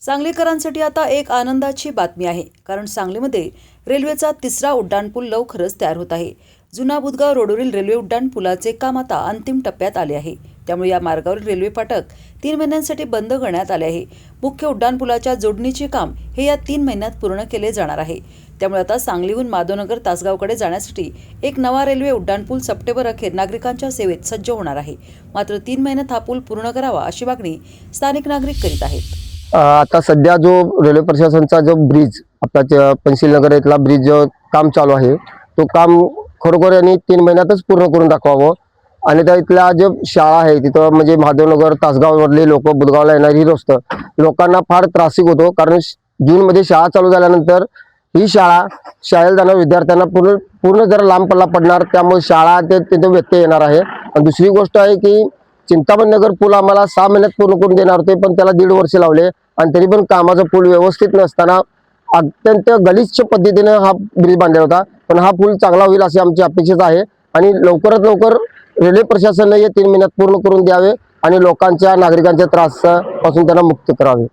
सांगलीकरांसाठी आता एक आनंदाची बातमी आहे, कारण सांगलीमध्ये रेल्वेचा तिसरा उड्डाणपूल लवकरच तयार होत आहे। जुना बुधगाव रोडवरील रेल्वे उड्डाणपुलाचे काम आता अंतिम टप्प्यात आले आहे। त्यामुळे या मार्गावरील रेल्वे फाटक 3 महिन्यांसाठी बंद करण्यात आले आहे। मुख्य उड्डाणपुलाच्या जोडणीचे काम हे या 3 महिन्यात पूर्ण केले जाणार आहे। त्यामुळे आता सांगलीहून माधवनगर तासगावकडे जाण्यासाठी एक नवा रेल्वे उड्डाणपूल सप्टेंबर अखेर नागरिकांच्या सेवेत सज्ज होणार आहे। मात्र 3 महिन्यात हा पूल पूर्ण करावा अशी मागणी स्थानिक नागरिक करीत आहेत। आता सध्या जो रेल्वे प्रशासनचा जो ब्रिज आपला पंशीलनगर इथला ब्रिज जो काम चालू आहे तो काम खरोखर यांनी 3 महिन्यातच पूर्ण करून दाखवावं। आणि त्या इथल्या जो शाळा आहे तिथं म्हणजे माधवनगर तासगाववरले लोक बुधगावला येणारी रस्त लोकांना फार त्रासिक होतो, कारण जून मध्ये शाळा चालू झाल्यानंतर ही शाळेला जाणाऱ्या विद्यार्थ्यांना पूर्ण जरा लांब पल्ला पडणार, त्यामुळे शाळा तिथे व्यत्यय येणार आहे। आणि दुसरी गोष्ट आहे की चिंतामणी नगर पूल आम्हाला 6 महिन्यात पूर्ण करून देणार होते, पण त्याला 1.5 वर्ष लावले आणि तरी पण कामाचा पूल व्यवस्थित नसताना अत्यंत गलिच्छ पद्धतीने हा ब्रिज बांधला होता। पण हा पूल चांगला होईल अशी आमची अपेक्षा आहे आणि लवकरात लवकर रेल्वे प्रशासनाने हे 3 महिन्यात पूर्ण करून द्यावे आणि लोकांच्या नागरिकांच्या त्रासापासून त्यांना मुक्त करावे।